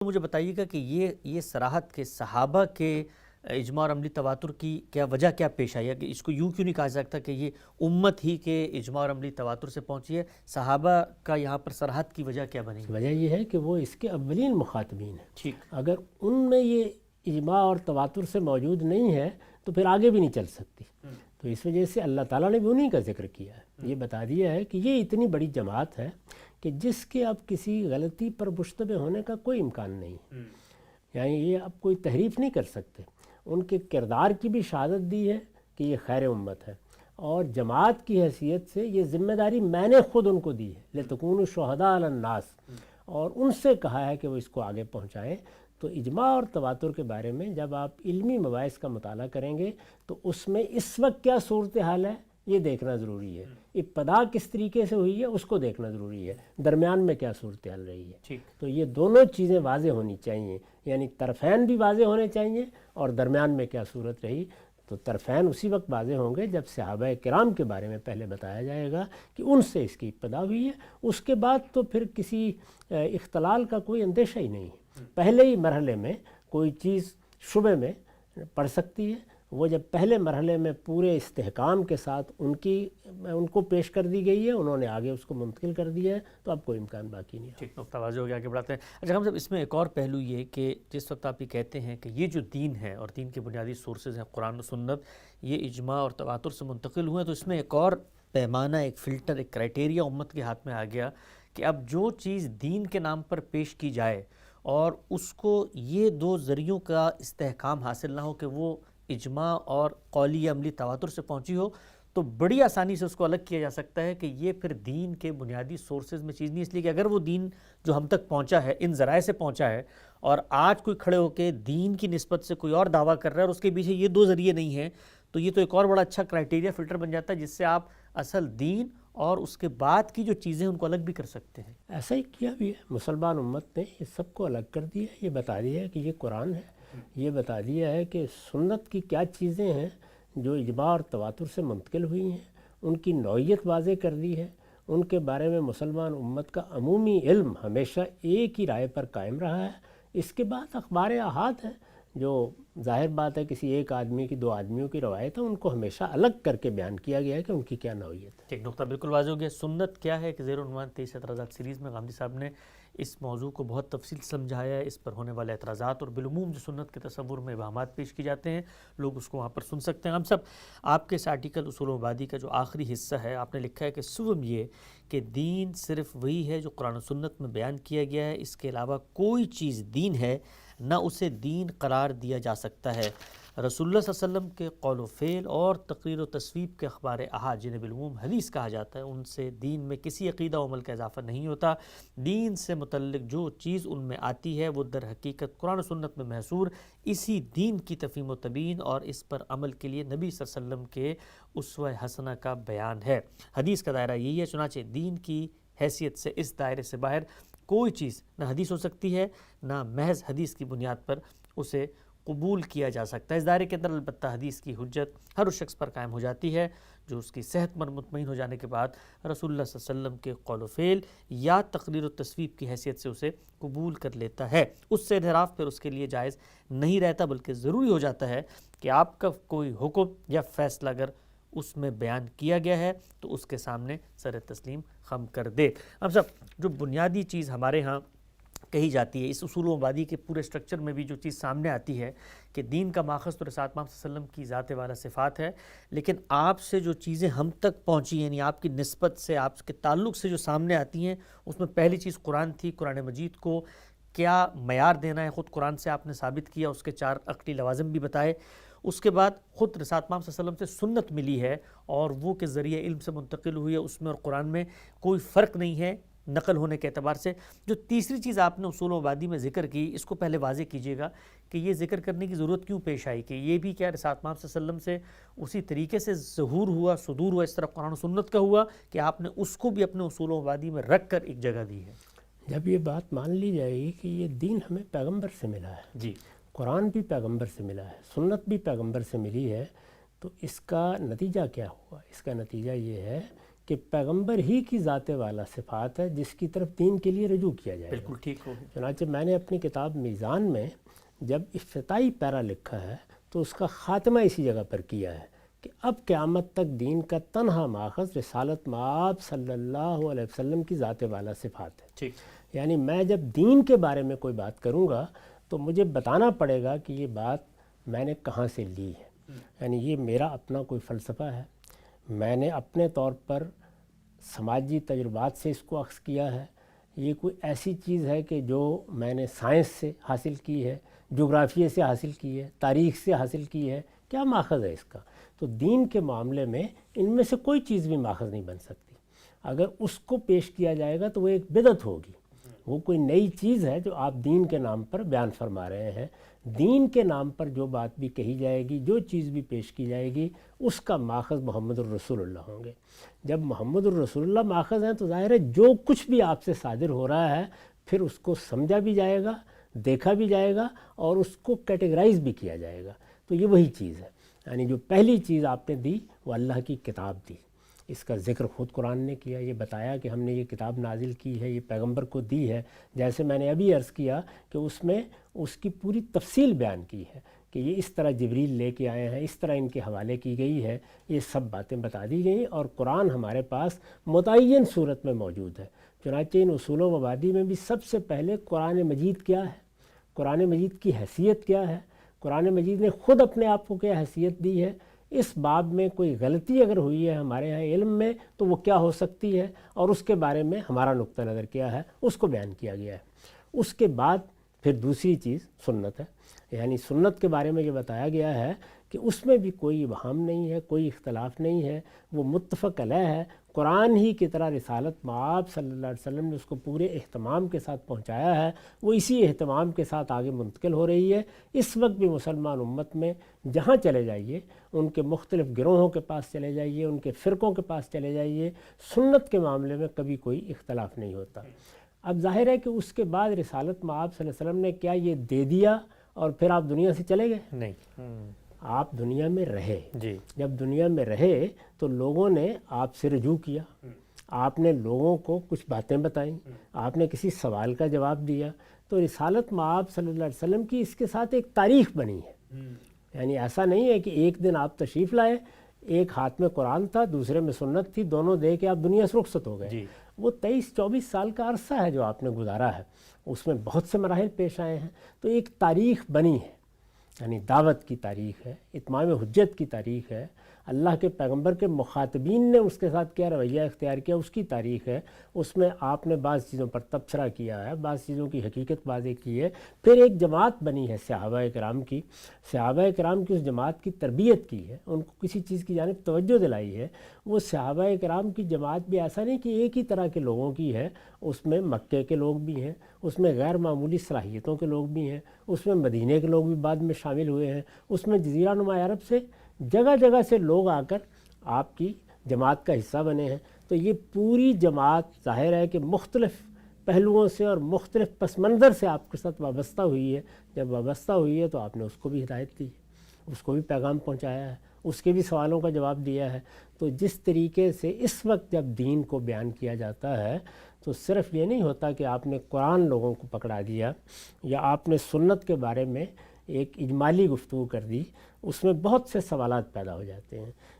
مجھے بتائیے گا کہ یہ صراحت کے صحابہ کے اجماع اور عملی تواتر کی کیا وجہ کیا پیش آئی ہے کہ اس کو یوں کیوں نہیں کہا سکتا کہ یہ امت ہی کے اجماع اور عملی تواتر سے پہنچی ہے؟ صحابہ کا یہاں پر صراحت کی وجہ کیا بنی؟ وجہ یہ ہے کہ وہ اس کے اولین مخاطبین ہیں. ٹھیک. اگر ان میں یہ اجماع اور تواتر سے موجود نہیں ہے تو پھر آگے بھی نہیں چل سکتی. تو اس وجہ سے اللہ تعالیٰ نے بھی انہی کا ذکر کیا ہے. یہ بتا دیا ہے کہ یہ اتنی بڑی جماعت ہے کہ جس کے اب کسی غلطی پر مشتبہ ہونے کا کوئی امکان نہیں. یعنی یہ اب کوئی تحریف نہیں کر سکتے. ان کے کردار کی بھی شہادت دی ہے کہ یہ خیر امت ہے، اور جماعت کی حیثیت سے یہ ذمہ داری میں نے خود ان کو دی ہے، لِتَكُونُوا شُهَدَاءَ عَلَى النَّاسِ، اور ان سے کہا ہے کہ وہ اس کو آگے پہنچائیں. تو اجماع اور تواتر کے بارے میں جب آپ علمی مباحث کا مطالعہ کریں گے تو اس میں اس وقت کیا صورتحال ہے یہ دیکھنا ضروری ہے. ابتدا کس طریقے سے ہوئی ہے اس کو دیکھنا ضروری ہے، درمیان میں کیا صورتحال رہی ہے. تو یہ دونوں چیزیں واضح ہونی چاہیے، یعنی طرفین بھی واضح ہونے چاہیے اور درمیان میں کیا صورت رہی. تو طرفین اسی وقت واضح ہوں گے جب صحابہ کرام کے بارے میں پہلے بتایا جائے گا کہ ان سے اس کی ابتدا ہوئی ہے. اس کے بعد تو پھر کسی اختلال کا کوئی اندیشہ ہی نہیں ہے. پہلے ہی مرحلے میں کوئی چیز شبہ میں پڑ سکتی ہے، وہ جب پہلے مرحلے میں پورے استحکام کے ساتھ ان کو پیش کر دی گئی ہے، انہوں نے آگے اس کو منتقل کر دیا ہے، تو اب کوئی امکان باقی نہیں ہے. ٹھیک، نقطہ واضح ہو گیا، آگے بڑھاتے ہیں. اچھا ہم صاحب اس میں ایک اور پہلو یہ کہ جس وقت آپ یہ کہتے ہیں کہ یہ جو دین ہے اور دین کے بنیادی سورسز ہیں قرآن و سنت، یہ اجماع اور تواتر سے منتقل ہوئے ہیں، تو اس میں ایک اور پیمانہ، ایک فلٹر، ایک کرائٹیریا امت کے ہاتھ میں آ گیا کہ اب جو چیز دین کے نام پر پیش کی جائے اور اس کو یہ دو ذریعوں کا استحکام حاصل نہ ہو کہ وہ اجماع اور قولی یا عملی تواتر سے پہنچی ہو، تو بڑی آسانی سے اس کو الگ کیا جا سکتا ہے کہ یہ پھر دین کے بنیادی سورسز میں چیز نہیں. اس لیے کہ اگر وہ دین جو ہم تک پہنچا ہے ان ذرائع سے پہنچا ہے اور آج کوئی کھڑے ہو کے دین کی نسبت سے کوئی اور دعویٰ کر رہا ہے اور اس کے پیچھے یہ دو ذریعے نہیں ہیں، تو یہ تو ایک اور بڑا اچھا کرائٹیریا فلٹر بن جاتا ہے جس سے آپ اصل دین اور اس کے بعد کی جو چیزیں ان کو الگ بھی کر سکتے ہیں. ایسا ہی کیا بھی ہے مسلمان امت نے، یہ سب کو الگ کر دیا. یہ بتا دیا ہے کہ یہ قرآن ہے، یہ بتا دیا ہے کہ سنت کی کیا چیزیں ہیں جو اجماع اور تواتر سے منتقل ہوئی ہیں، ان کی نوعیت واضح کر دی ہے. ان کے بارے میں مسلمان امت کا عمومی علم ہمیشہ ایک ہی رائے پر قائم رہا ہے. اس کے بعد اخبار احاد ہیں جو ظاہر بات ہے کسی ایک آدمی کی، دو آدمیوں کی روایت ہے، ان کو ہمیشہ الگ کر کے بیان کیا گیا ہے کہ ان کی کیا نوعیت ہے. ایک نقطہ بالکل واضح ہو گیا. سنت کیا ہے کہ زیر عنوان 23 اعتراضات سیریز میں غامدی صاحب نے اس موضوع کو بہت تفصیل سمجھایا ہے. اس پر ہونے والے اعتراضات اور بالعموم جو سنت کے تصور میں ابہامات پیش کی جاتے ہیں، لوگ اس کو وہاں پر سن سکتے ہیں. ہم سب آپ کے اس آرٹیکل اصول و مبادی کا جو آخری حصہ ہے، آپ نے لکھا ہے کہ سوم یہ کہ دین صرف وہی ہے جو قرآن و سنت میں بیان کیا گیا ہے، اس کے علاوہ کوئی چیز دین ہے نہ اسے دین قرار دیا جا سکتا ہے. رسول اللہ صلی اللہ علیہ وسلم کے قول و فعل اور تقریر و تصویب کے اخبار احاد جنہیں بالعموم حدیث کہا جاتا ہے، ان سے دین میں کسی عقیدہ و عمل کا اضافہ نہیں ہوتا. دین سے متعلق جو چیز ان میں آتی ہے وہ در حقیقت قرآن و سنت میں محصور اسی دین کی تفہیم و تبیین اور اس پر عمل کے لیے نبی صلی اللہ علیہ وسلم کے اسوہ حسنہ کا بیان ہے. حدیث کا دائرہ یہی ہے. چنانچہ دین کی حیثیت سے اس دائرے سے باہر کوئی چیز نہ حدیث ہو سکتی ہے، نہ محض حدیث کی بنیاد پر اسے قبول کیا جا سکتا ہے. اس دائرے کے اندر البتہ حدیث کی حجت ہر اس شخص پر قائم ہو جاتی ہے جو اس کی صحت مند مطمئن ہو جانے کے بعد رسول اللہ صلی اللہ علیہ وسلم کے قول و فعل یا تقریر و تصویب کی حیثیت سے اسے قبول کر لیتا ہے. اس سے انحراف پھر اس کے لیے جائز نہیں رہتا، بلکہ ضروری ہو جاتا ہے کہ آپ کا کوئی حکم یا فیصلہ اگر اس میں بیان کیا گیا ہے تو اس کے سامنے سر تسلیم خم کر دے. اب سب جو بنیادی چیز ہمارے ہاں کہی جاتی ہے، اس اصول و مبادی کے پورے سٹرکچر میں بھی جو چیز سامنے آتی ہے کہ دین کا ماخذ تو رسالت محمد صلی اللہ علیہ وسلم کی ذات والا صفات ہے، لیکن آپ سے جو چیزیں ہم تک پہنچی، یعنی آپ کی نسبت سے، آپ کے تعلق سے جو سامنے آتی ہیں، اس میں پہلی چیز قرآن تھی. قرآن مجید کو کیا معیار دینا ہے خود قرآن سے آپ نے ثابت کیا، اس کے 4 عقلی لوازم بھی بتائے. اس کے بعد خود رسالت محمد صلی اللہ علیہ وسلم سے سنت ملی ہے اور وہ کے ذریعے علم سے منتقل ہوئی ہے، اس میں اور قرآن میں کوئی فرق نہیں ہے نقل ہونے کے اعتبار سے. جو تیسری چیز آپ نے اصول و مبادی میں ذکر کی، اس کو پہلے واضح کیجئے گا کہ یہ ذکر کرنے کی ضرورت کیوں پیش آئی کہ یہ بھی کیا رسالت محمد صلی اللہ علیہ وسلم سے اسی طریقے سے ظہور ہوا، صدور ہوا، اس طرح قرآن و سنت کا ہوا کہ آپ نے اس کو بھی اپنے اصول و مبادی میں رکھ کر ایک جگہ دی ہے. جب یہ بات مان لی جائے گی کہ یہ دین ہمیں پیغمبر سے ملا ہے، جی، قرآن بھی پیغمبر سے ملا ہے، سنت بھی پیغمبر سے ملی ہے، تو اس کا نتیجہ کیا ہوا؟ اس کا نتیجہ یہ ہے کہ پیغمبر ہی کی ذات والا صفات ہے جس کی طرف دین کے لیے رجوع کیا جائے گا۔ بالکل ٹھیک ہو گیا۔ چنانچہ میں نے اپنی کتاب میزان میں جب افتتاحی پیرا لکھا ہے تو اس کا خاتمہ اسی جگہ پر کیا ہے کہ اب قیامت تک دین کا تنہا ماخذ رسالت مآب صلی اللہ علیہ وسلم کی ذات والا صفات ہے۔ ٹھیک، یعنی میں جب دین کے بارے میں کوئی بات کروں گا تو مجھے بتانا پڑے گا کہ یہ بات میں نے کہاں سے لی ہے، یعنی یہ میرا اپنا کوئی فلسفہ ہے، میں نے اپنے طور پر سماجی تجربات سے اس کو اخذ کیا ہے، یہ کوئی ایسی چیز ہے کہ جو میں نے سائنس سے حاصل کی ہے، جغرافیے سے حاصل کی ہے، تاریخ سے حاصل کی ہے، کیا ماخذ ہے اس کا؟ تو دین کے معاملے میں ان میں سے کوئی چیز بھی ماخذ نہیں بن سکتی۔ اگر اس کو پیش کیا جائے گا تو وہ ایک بدعت ہوگی، وہ کوئی نئی چیز ہے جو آپ دین کے نام پر بیان فرما رہے ہیں۔ دین کے نام پر جو بات بھی کہی جائے گی، جو چیز بھی پیش کی جائے گی، اس کا ماخذ محمد الرسول اللہ ہوں گے۔ جب محمد الرسول اللہ ماخذ ہیں تو ظاہر ہے جو کچھ بھی آپ سے صادر ہو رہا ہے پھر اس کو سمجھا بھی جائے گا، دیکھا بھی جائے گا اور اس کو کیٹیگرائز بھی کیا جائے گا۔ تو یہ وہی چیز ہے، یعنی جو پہلی چیز آپ نے دی وہ اللہ کی کتاب دی، اس کا ذکر خود قرآن نے کیا، یہ بتایا کہ ہم نے یہ کتاب نازل کی ہے، یہ پیغمبر کو دی ہے، جیسے میں نے ابھی عرض کیا کہ اس میں اس کی پوری تفصیل بیان کی ہے کہ یہ اس طرح جبریل لے کے آئے ہیں، اس طرح ان کے حوالے کی گئی ہے، یہ سب باتیں بتا دی گئیں اور قرآن ہمارے پاس متعین صورت میں موجود ہے۔ چنانچہ ان اصول و مبادی میں بھی سب سے پہلے قرآن مجید کیا ہے، قرآن مجید کی حیثیت کیا ہے، قرآن مجید نے خود اپنے آپ کو کیا حیثیت دی ہے، اس باب میں کوئی غلطی اگر ہوئی ہے ہمارے ہاں علم میں تو وہ کیا ہو سکتی ہے اور اس کے بارے میں ہمارا نقطہ نظر کیا ہے، اس کو بیان کیا گیا ہے۔ اس کے بعد پھر دوسری چیز سنت ہے، یعنی سنت کے بارے میں یہ بتایا گیا ہے کہ اس میں بھی کوئی ابہام نہیں ہے، کوئی اختلاف نہیں ہے، وہ متفق علیہ ہے۔ قرآن ہی کی طرح رسالت مآب صلی اللہ علیہ وسلم نے اس کو پورے اہتمام کے ساتھ پہنچایا ہے، وہ اسی اہتمام کے ساتھ آگے منتقل ہو رہی ہے۔ اس وقت بھی مسلمان امت میں جہاں چلے جائیے، ان کے مختلف گروہوں کے پاس چلے جائیے، ان کے فرقوں کے پاس چلے جائیے، سنت کے معاملے میں کبھی کوئی اختلاف نہیں ہوتا۔ اب ظاہر ہے کہ اس کے بعد رسالت مآب صلی اللہ علیہ وسلم نے کیا یہ دے دیا اور پھر آپ دنیا سے چلے گئے؟ نہیں، آپ دنیا میں رہے، جی، جب دنیا میں رہے تو لوگوں نے آپ سے رجوع کیا، آپ نے لوگوں کو کچھ باتیں بتائیں، آپ نے کسی سوال کا جواب دیا، تو رسالت مآب صلی اللہ علیہ وسلم کی اس کے ساتھ ایک تاریخ بنی ہے۔ یعنی ایسا نہیں ہے کہ ایک دن آپ تشریف لائے، ایک ہاتھ میں قرآن تھا، دوسرے میں سنت تھی، دونوں دے کے آپ دنیا سے رخصت ہو گئے۔ جی، وہ 23-24 سال کا عرصہ ہے جو آپ نے گزارا ہے، اس میں بہت سے مراحل پیش آئے ہیں، تو ایک تاریخ بنی ہے، یعنی دعوت کی تاریخ ہے، اتمام حجت کی تاریخ ہے، اللہ کے پیغمبر کے مخاطبین نے اس کے ساتھ کیا رویہ اختیار کیا اس کی تاریخ ہے، اس میں آپ نے بعض چیزوں پر تبصرہ کیا ہے، بعض چیزوں کی حقیقت واضح کی ہے۔ پھر ایک جماعت بنی ہے صحابہ کرام کی، صحابہ کرام کی اس جماعت کی تربیت کی ہے، ان کو کسی چیز کی جانب توجہ دلائی ہے۔ وہ صحابہ کرام کی جماعت بھی ایسا نہیں کہ ایک ہی طرح کے لوگوں کی ہے، اس میں مکے کے لوگ بھی ہیں، اس میں غیر معمولی صلاحیتوں کے لوگ بھی ہیں، اس میں مدینے کے لوگ بھی بعد میں شامل ہوئے ہیں، اس میں جزیرہ نما عرب سے جگہ جگہ سے لوگ آ کر آپ کی جماعت کا حصہ بنے ہیں۔ تو یہ پوری جماعت ظاہر ہے کہ مختلف پہلوؤں سے اور مختلف پس منظر سے آپ کے ساتھ وابستہ ہوئی ہے۔ جب وابستہ ہوئی ہے تو آپ نے اس کو بھی ہدایت دی، اس کو بھی پیغام پہنچایا ہے، اس کے بھی سوالوں کا جواب دیا ہے۔ تو جس طریقے سے اس وقت جب دین کو بیان کیا جاتا ہے تو صرف یہ نہیں ہوتا کہ آپ نے قرآن لوگوں کو پکڑا دیا یا آپ نے سنت کے بارے میں ایک اجمالی گفتگو کر دی، اس میں بہت سے سوالات پیدا ہو جاتے ہیں۔